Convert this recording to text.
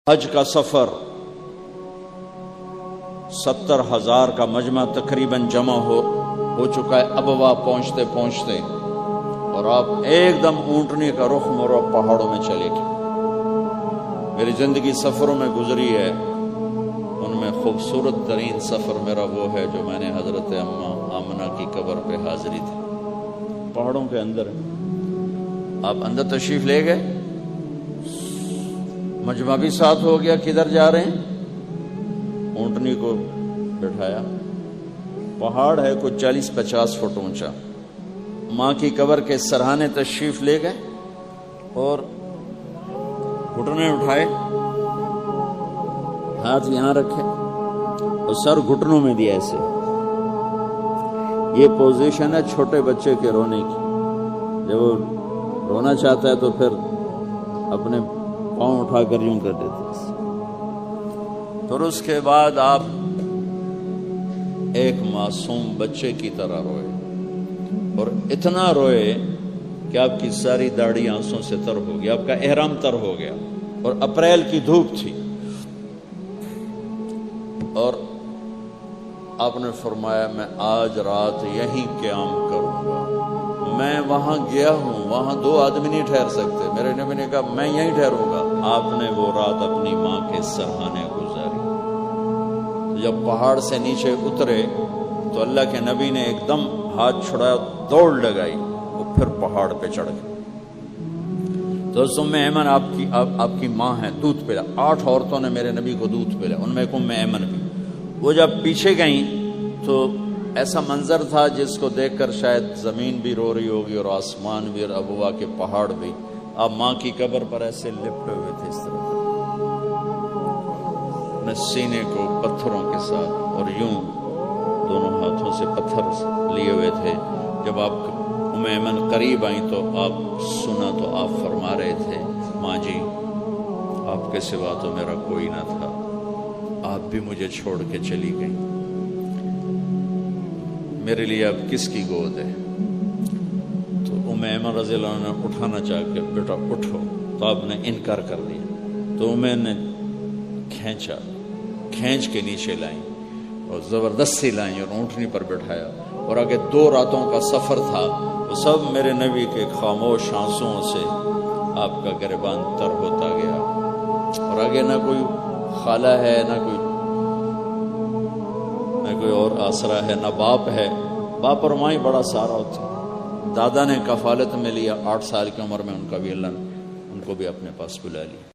حج کا سفر 70,000 کا مجمع تقریباً جمع ہو چکا ہے ابوا پہنچتے پہنچتے، اور آپ ایک دم اونٹنی کا رخ موڑو پہاڑوں میں چلے گئے۔ میری زندگی سفروں میں گزری ہے، ان میں خوبصورت ترین سفر میرا وہ ہے جو میں نے حضرت اماں آمنہ کی قبر پہ حاضری تھی۔ پہاڑوں کے اندر آپ اندر تشریف لے گئے، مجمع بھی ساتھ ہو گیا، کدھر جا رہے ہیں؟ اونٹنی کو بٹھایا، پہاڑ ہے کوئی 40-50 فٹ اونچا، ماں کی قبر کے سرہانے تشریف لے گئے اور گھٹنے اٹھائے، ہاتھ یہاں رکھے اور سر گھٹنوں میں دیا ایسے۔ یہ پوزیشن ہے چھوٹے بچے کے رونے کی، جب وہ رونا چاہتا ہے تو پھر اپنے پاؤں اٹھا کر یوں کر دیتے۔ پھر اس کے بعد آپ ایک معصوم بچے کی طرح روئے، اور اتنا روئے کہ آپ کی ساری داڑھی آنسوں سے تر ہو گیا، آپ کا احرام تر ہو گیا، اور اپریل کی دھوپ تھی، اور آپ نے فرمایا میں آج رات یہیں قیام کروں گا۔ میں وہاں گیا ہوں، وہاں 2 آدمی نہیں ٹھہر سکتے، میرے نبی نے کہا میں یہیں ٹھہروں گا۔ آپ نے وہ رات اپنی ماں کے سرہانے گزاری۔ جب پہاڑ سے نیچے اترے تو اللہ کے نبی نے ایک دم ہاتھ چھڑایا، دوڑ لگائی، وہ پھر پہاڑ پہ چڑھ گئے۔ تو ام ایمن آپ کی ماں ہے، دودھ پلا۔ 8 عورتوں نے میرے نبی کو دودھ پلا، ان میں ایک ام ایمن بھی۔ وہ جب پیچھے گئیں تو ایسا منظر تھا جس کو دیکھ کر شاید زمین بھی رو رہی ہوگی اور آسمان بھی اور ابوا کے پہاڑ بھی۔ آپ ماں کی قبر پر ایسے لپٹے ہوئے تھے اس طرح، اپنے سینے کو پتھروں کے ساتھ اور یوں دونوں ہاتھوں سے پتھر لیے ہوئے تھے۔ جب آپ ام ایمن قریب آئیں تو آپ سنا تو آپ فرما رہے تھے ماں جی آپ کے سوا تو میرا کوئی نہ تھا، آپ بھی مجھے چھوڑ کے چلی گئیں، میرے لیے اب کس کی گود ہے؟ تو ام ایمن رضی اللہ عنہ نے اٹھانا چاہ کے بیٹا اٹھو، تو آپ نے انکار کر دیا۔ تو ام نے کھینچ کے نیچے لائیں اور زبردستی لائیں اور اونٹنی پر بٹھایا، اور آگے 2 راتوں کا سفر تھا، وہ سب میرے نبی کے خاموش آنسوؤں سے آپ کا گریبان تر ہوتا گیا۔ اور آگے نہ کوئی خالہ ہے، نہ کوئی اور آسرا ہے، نہ باپ ہے۔ باپ اور ماں ہی بڑا سہارا ہوتا۔ دادا نے کفالت میں لیا، 8 سال کی عمر میں ان کا بھی اللہ نے ان کو بھی اپنے پاس بلا لیا۔